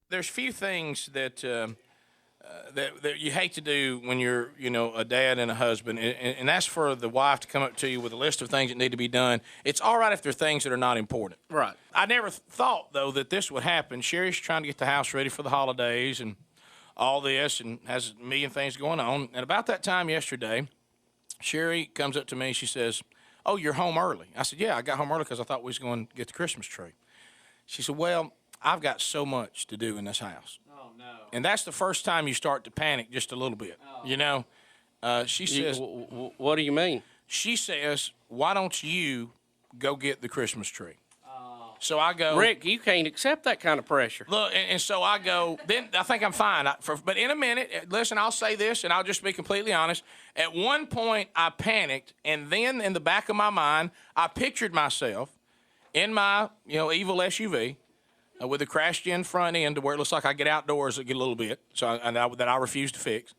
There's few things that you hate to do when you're, a dad and a husband, and that's for the wife to come up to you with a list of things that need to be done. It's all right if there are things that are not important. Right. I never thought, though, that this would happen. Sherry's trying to get the house ready for the holidays and all this and has a million things going on. And about that time yesterday, Sherry comes up to me. She says, "Oh, you're home early." I said, "Yeah, I got home early because I thought we was going to get the Christmas tree." She said, "Well, I've got so much to do in this house." No. And that's the first time you start to panic just a little bit. She says, what do you mean? She says, "Why don't you go get the Christmas tree?" So I go, Rick, you can't accept that kind of pressure. Look, and so I go, then I think I'm fine. But in a minute, listen, I'll say this, and I'll just be completely honest. At one point, I panicked, and then in the back of my mind, I pictured myself in my, evil SUV, with a crashed-in front end to where it looks like I get outdoors a little bit, that I refuse to fix.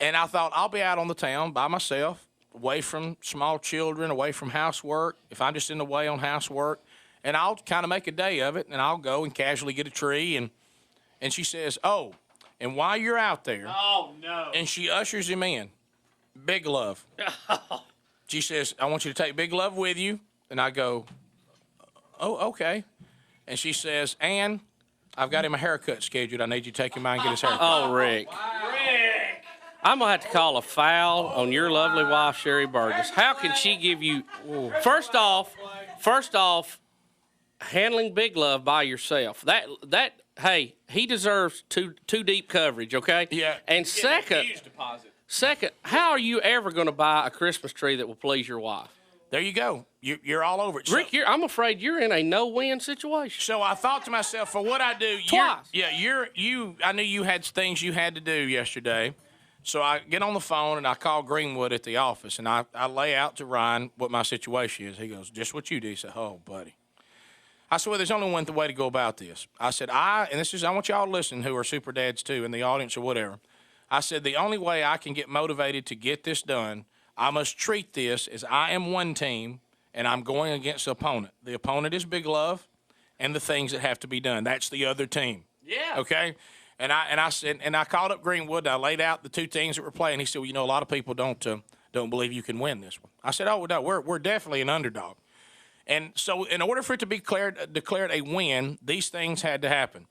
And I thought, I'll be out on the town by myself, away from small children, away from housework, if I'm just in the way on housework, and I'll kind of make a day of it, and I'll go and casually get a tree. And she says, "Oh, and while you're out there," Oh, no. and she ushers him in, Big Love. She says, "I want you to take Big Love with you." And I go, "Oh, okay." And she says, "And I've got him a haircut scheduled. I need you to take him by and get his haircut." Oh, Rick. I'm going to have to call a foul on your lovely wife, Sherry Burgess. How can she give you – first off, handling Big Love by yourself. Hey, he deserves two deep coverage, okay? Yeah. And Huge deposit. second, how are you ever going to buy a Christmas tree that will please your wife? There you go. You're all over it. Rick, I'm afraid you're in a no-win situation. So I thought to myself, for what I do, Twice. I knew you had things you had to do yesterday. So I get on the phone and I call Greenwood at the office and I lay out to Ryan what my situation is. He goes, "Just what you do." He said, "Oh, buddy." I said, "Well, there's only one way to go about this." I said, I want y'all to listen who are super dads too in the audience or whatever. I said, the only way I can get motivated to get this done, I must treat this as I am one team and I'm going against the opponent. The opponent is Big Love and the things that have to be done. That's the other team. Yeah. Okay? And I said, and I called up Greenwood and I laid out the two teams that were playing. He said, "Well, a lot of people don't believe you can win this one." I said, "Oh, no, we're definitely an underdog." And so in order for it to be declared a win, these things had to happen.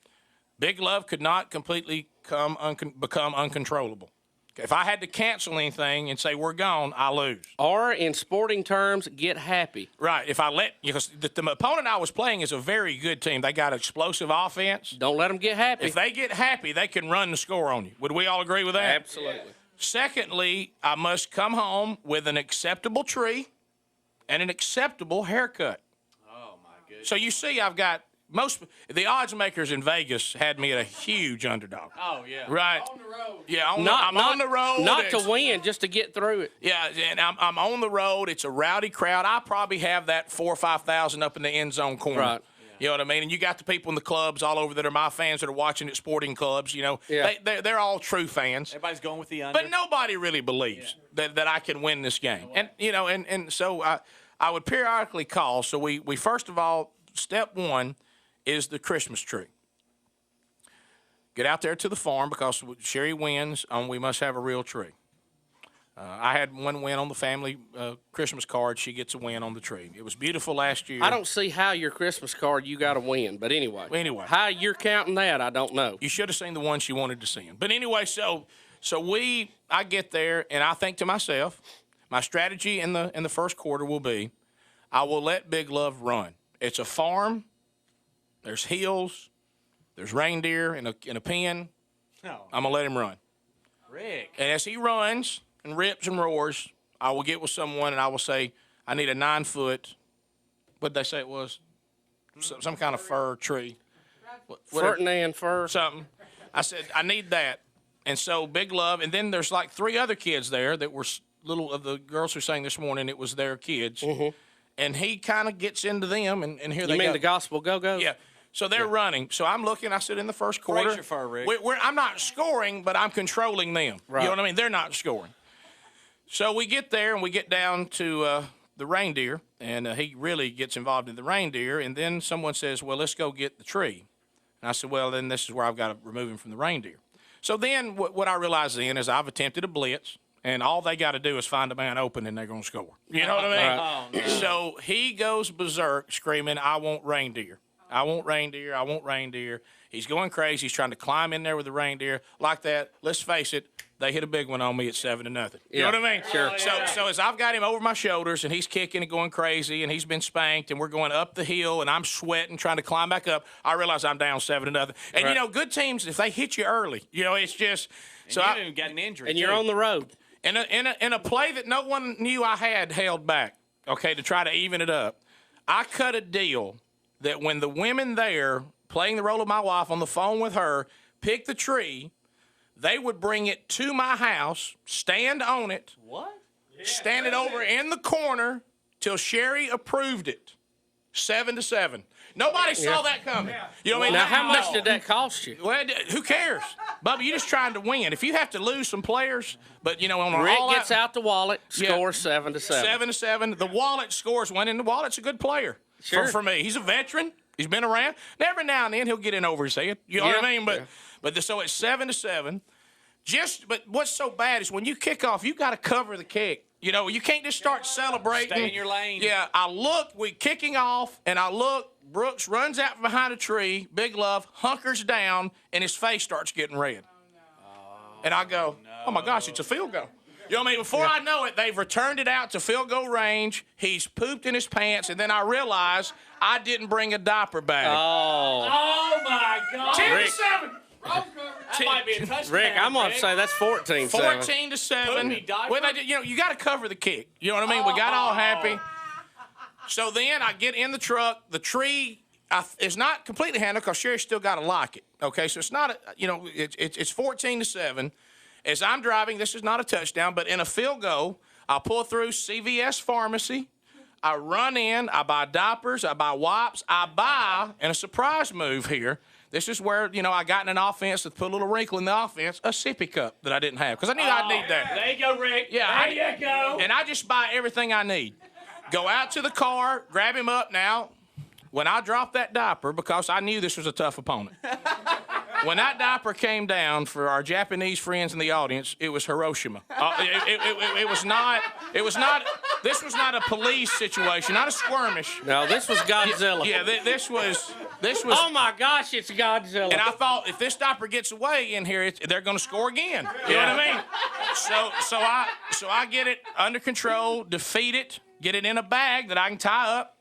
Big Love could not completely become uncontrollable. If I had to cancel anything and say we're gone, I lose. Or in sporting terms, get happy. Right. If I because the opponent I was playing is a very good team. They got explosive offense. Don't let them get happy. If they get happy, they can run the score on you. Would we all agree with that? Absolutely. Secondly, I must come home with an acceptable tree and an acceptable haircut. Oh, my goodness. So you see, I've got the odds makers in Vegas had me at a huge underdog. Oh, yeah. Right. On the road. Yeah, I'm on the road. Not to win, just to get through it. Yeah, and I'm on the road. It's a rowdy crowd. I probably have that 4,000 or 5,000 up in the end zone corner. Right. You know what I mean? And you got the people in the clubs all over that are my fans that are watching at sporting clubs. Yeah. They're all true fans. Everybody's going with the under. But nobody really believes that I can win this game. And and so I would periodically call. So we first of all, step one is the Christmas tree. Get out there to the farm because Sherry wins on we must have a real tree. I had one win on the family Christmas card. She gets a win on the tree. It was beautiful last year. I don't see how your Christmas card you got to win, but anyway. How you're counting that, I don't know. You should have seen the one she wanted to see. But anyway, so I get there and I think to myself, my strategy in the first quarter will be, I will let Big Love run. It's a farm. There's hills. There's reindeer in a pen. No. I'm going to let him run. Rick. And as he runs and rips and roars, I will get with someone and I will say, I need a 9-foot, what'd they say it was? Some kind of fir tree. Ferdinand fir. Something. I said, I need that. And so Big Love, and then there's like 3 other kids there that were little of the girls who sang this morning. It was their kids. Mm-hmm. And he kind of gets into them, and here they go. You mean the gospel go-go's? Yeah. So they're running. So I'm looking. I said in the first quarter. Brace your fur, Rick. I'm not scoring, but I'm controlling them. Right. You know what I mean? They're not scoring. So we get there, and we get down to the reindeer, and he really gets involved in the reindeer. And then someone says, well, let's go get the tree. And I said, well, then this is where I've got to remove him from the reindeer. So then what I realized then is I've attempted a blitz, and all they got to do is find a man open, and they're going to score. You know what I mean? Oh, no. So he goes berserk screaming, I want reindeer. I want reindeer. I want reindeer. He's going crazy. He's trying to climb in there with the reindeer like that. Let's face it, they hit a big one on me at 7-0. You know what I mean? Sure. So as I've got him over my shoulders and he's kicking and going crazy and he's been spanked and we're going up the hill and I'm sweating trying to climb back up, I realize I'm down 7-0. And you know, good teams, if they hit you early, you know, it's just And so you I haven't even got an injury. And you're too. on the road. in a play that no one knew I had held back, okay, to try to even it up. I cut a deal that when the women there playing the role of my wife on the phone with her picked the tree, they would bring it to my house, stand on it, What? stand it over in the corner till Sherry approved it. 7-7. Nobody saw that coming. You know what I mean? Now, how much No. did that cost you? Well, who cares? Bubba, you're just trying to win. If you have to lose some players, but, you know, on Rick all gets out the wallet, scores 7-7. 7-7. The wallet scores one, and the wallet's a good player Sure. for me. He's a veteran. He's been around. And every now and then he'll get in over his head. You know what I Yeah. mean? So it's 7-7. But what's so bad is when you kick off, you got to cover the kick. You know, you can't just start celebrating. Stay in your lane. Yeah, we kicking off, and I look. Brooks runs out from behind a tree. Big Love hunkers down, and his face starts getting red. And I go, oh my gosh, it's a field goal. You know what I mean? Before I know it, they've returned it out to field goal range. He's pooped in his pants, and then I realize I didn't bring a diaper bag. Oh, Oh, my God. 10-7. That might be a touchdown. Rick, I'm going to say that's 14-7. 14-7. Poopy diaper? Well, you got to cover the kick. You know what I mean? We got all happy. So then I get in the truck. The tree is not completely handled because Sherry's still got to lock it. Okay, so it's not it's 14-7. As I'm driving, this is not a touchdown, but in a field goal, I'll pull through CVS Pharmacy. I run in. I buy diapers. I buy wipes. I buy, and a surprise move here. This is where, I got in an offense that put a little wrinkle in the offense, a sippy cup that I didn't have because I knew I'd need that. There you go, Rick. Yeah, There you go. And I just buy everything I need. Go out to the car, grab him up now. When I dropped that diaper, because I knew this was a tough opponent, when that diaper came down for our Japanese friends in the audience, it was Hiroshima. It was not. This was not a police situation, not a skirmish. No, this was Godzilla. Yeah, this was. Oh, my gosh, it's Godzilla. And I thought if this diaper gets away in here, they're going to score again. You know what I mean? So I get it under control, defeat it, get it in a bag that I can tie up.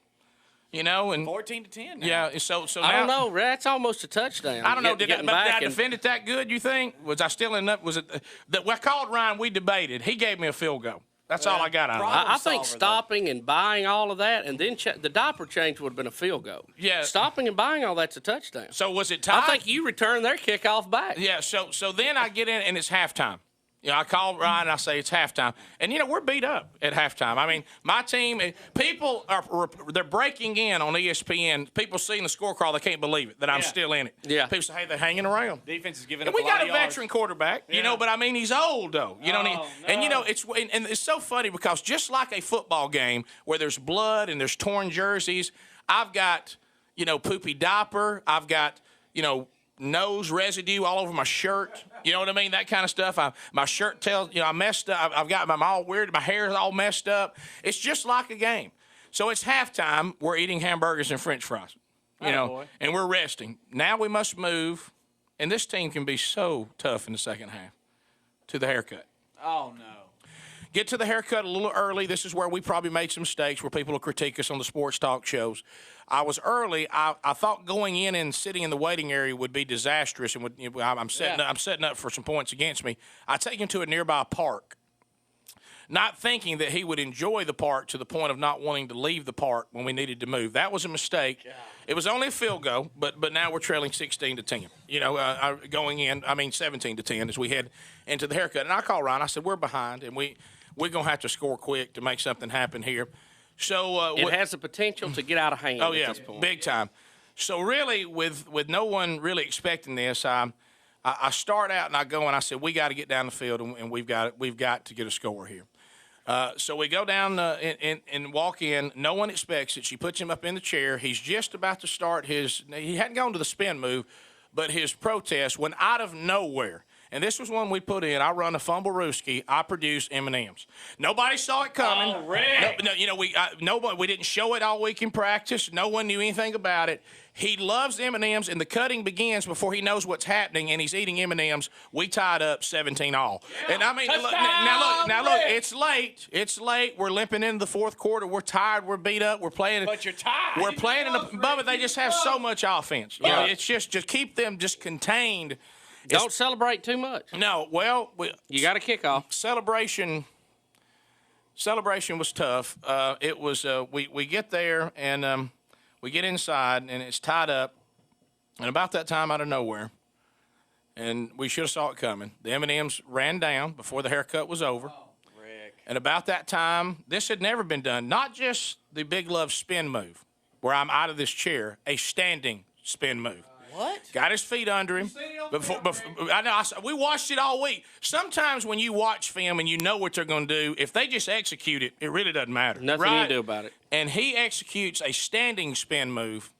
And 14-10 now. yeah. So now, I don't know. That's almost a touchdown. I don't know. Did I Getting back and- defend it that good? You think? Was I still in that? Was it that I called Ryan? We debated. He gave me a field goal. That's all I got out of it. Problem I think solver, stopping and buying all of that, and then the diaper change would have been a field goal. Yeah. Stopping and buying all that's a touchdown. So was it tied? I think you returned their kickoff back. Yeah. So then I get in and it's halftime. I call Ryan and I say it's halftime. And, we're beat up at halftime. I mean, my team, people they're breaking in on ESPN. People seeing the score call, they can't believe it that I'm Yeah. still in it. Yeah. People say, hey, they're hanging around. Defense is giving And up we a lot got of a yards. veteran quarterback, Yeah. but I mean, he's old, though. Oh, And, no. it's so funny because just like a football game where there's blood and there's torn jerseys, I've got, poopy diaper. I've got, nose residue all over my shirt. You know what I mean? That kind of stuff. My shirt tells, I messed up. I'm all weird. My hair's all messed up. It's just like a game. So it's halftime. We're eating hamburgers and French fries, Attaboy. and we're resting. Now we must move, and this team can be so tough in the second half, to the haircut. Oh, no. Get to the haircut a little early. This is where we probably made some mistakes where people will critique us on the sports talk shows. I was early. I thought going in and sitting in the waiting area would be disastrous, and I'm setting up for some points against me. I take him to a nearby park, not thinking that he would enjoy the park to the point of not wanting to leave the park when we needed to move. That was a mistake. Yeah. It was only a field goal, but now we're trailing 16-10. Going in, 17-10 as we head into the haircut. And I called Ryan. I said, we're behind, and we're going to have to score quick to make something happen here. So It has the potential to get out of hand oh at yeah, this point. big time. So really, with no one really expecting this, I start out and I go and I said, we got to get down the field and we've got to get a score here. So we go down and walk in. No one expects it. She puts him up in the chair. He's just about to start he hadn't gone to the spin move, but his protest when out of nowhere. And this was one we put in. I run a fumble rooski. I produce M&Ms. Nobody saw it coming. Oh, Rick. No, nobody. We didn't show it all week in practice. No one knew anything about it. He loves M&Ms, and the cutting begins before he knows what's happening, and he's eating M&Ms. We tied up 17-all. Yeah. And I mean, look, it's late. It's late. We're limping into the fourth quarter. We're tired. We're beat up. We're playing. But you're tired. We're playing in the Bubba. They just have so much offense. You know, it's just keep them just contained. Don't celebrate too much. No, well, you got a kickoff. Celebration was tough. It was we get there and we get inside and it's tied up, and about that time out of nowhere, and we should have saw it coming. The M&Ms ran down before the haircut was over. Oh, Rick. And about that time, this had never been done. Not just the Big Love spin move, where I'm out of this chair, a standing spin move. What? Got his feet under him. I know. We watched it all week. Sometimes when you watch film and you know what they're going to do, if they just execute it, it really doesn't matter. Nothing right? you can do about it. And he executes a standing spin move,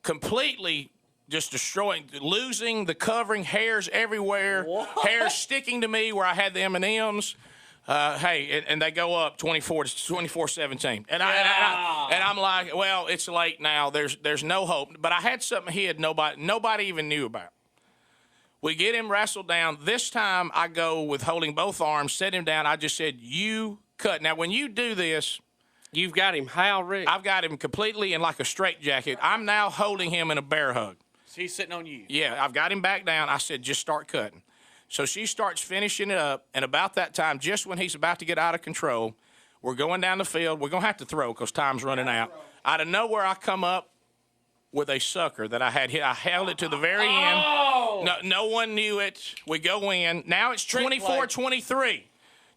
completely just destroying, losing the covering, hairs everywhere, hairs sticking to me where I had the M&Ms. And they go up 24-17. And I'm like, well, it's late now. There's no hope. But I had something he had nobody even knew about. We get him wrestled down. This time I go with holding both arms, set him down. I just said, you cut. Now, when you do this, you've got him how, Rick? I've got him completely in like a straitjacket. I'm now holding him in a bear hug. So he's sitting on you. Yeah, I've got him back down. I said, just start cutting. So she starts finishing it up, and about that time, just when he's about to get out of control, we're going down the field. We're going to have to throw because time's running out. Out of nowhere, I come up with a sucker that I had hit. I held it to the very end. No one knew it. We go in. Now it's 24-23.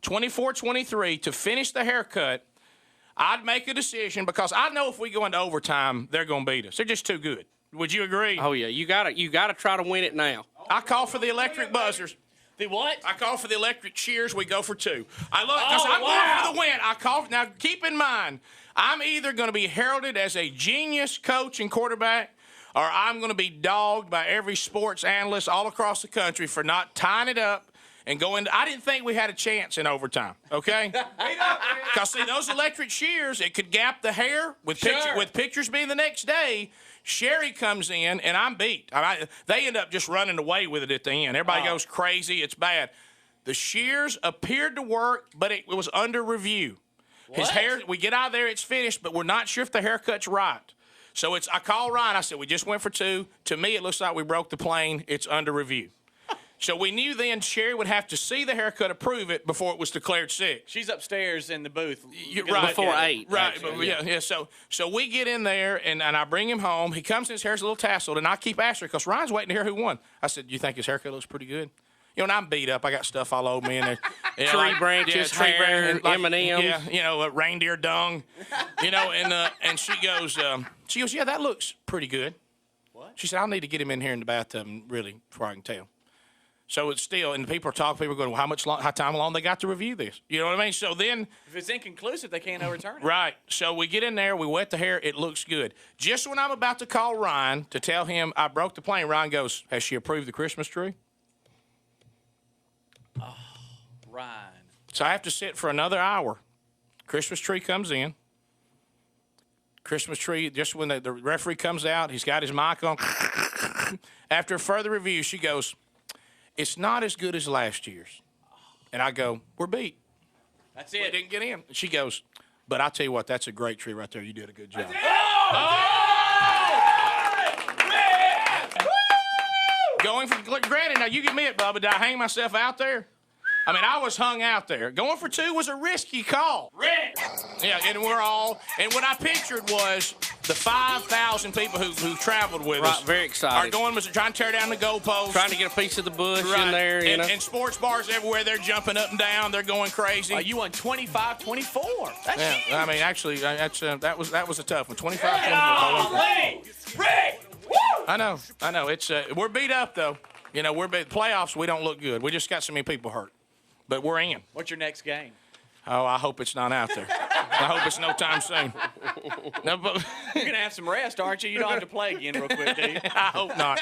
24-23 to finish the haircut. I'd make a decision because I know if we go into overtime, they're going to beat us. They're just too good. Would you agree? Oh, yeah. You gotta try to win it now. I call for the electric buzzers. The what? I call for the electric cheers. We go for two. I love it because I'm going for the win. I call. Now, keep in mind, I'm either going to be heralded as a genius coach and quarterback, or I'm going to be dogged by every sports analyst all across the country for not tying it up and going. I didn't think we had a chance in overtime. Okay, because see those electric shears, it could gap the hair with pictures being the next day. Sherry comes in, and I'm beat. They end up just running away with it at the end. Everybody goes crazy. It's bad. The shears appeared to work, but it was under review. What? His hair, we get out of there, it's finished, but we're not sure if the haircut's right. So I call Ryan. I said, we just went for two. To me, it looks like we broke the plane. It's under review. So we knew then Sherry would have to see the haircut, approve it before it was declared 6. She's upstairs in the booth. Right, before 8. Right, Actually, yeah. So we get in there, and I bring him home. He comes, and his hair's a little tasseled, and I keep asking because Ryan's waiting to hear who won. I said, do you think his haircut looks pretty good? You know, and I'm beat up. I got stuff all over me. And tree branches, hair, M&Ms. Yeah, reindeer dung. And she goes, yeah, that looks pretty good. What? She said, I'll need to get him in here in the bathtub, really, before I can tell. So it's still, and people are talking, people are going, well, how time long they got to review this? You know what I mean? So then. If it's inconclusive, they can't overturn it. Right. So we get in there, we wet the hair, it looks good. Just when I'm about to call Ryan to tell him I broke the plane, Ryan goes, has she approved the Christmas tree? Oh, Ryan. So I have to sit for another hour. Christmas tree comes in. Christmas tree, just when the referee comes out, he's got his mic on. After further review, she goes, it's not as good as last year's. And I go, we're beat. That's it. We didn't get in. She goes, but I'll tell you what, that's a great tree right there. You did a good job. Going for, granted, now you give me it, Bubba. Did I hang myself out there? I mean, I was hung out there. Going for 2 was a risky call. Rick! Yeah, and what I pictured was the 5,000 people who traveled with us. Very excited. Are going, trying to tear down the goalposts. Trying to get a piece of the bush in there. And sports bars everywhere, they're jumping up and down. They're going crazy. You won 25-24. That's huge. I mean, actually, that was a tough one. 25-24. Rick! Woo! I know. It's we're beat up, though. We're beat. Playoffs, we don't look good. We just got so many people hurt. But we're in. What's your next game? Oh, I hope it's not out there. I hope it's no time soon. No, but you're going to have some rest, aren't you? You don't have to play again real quick, do you? I hope not.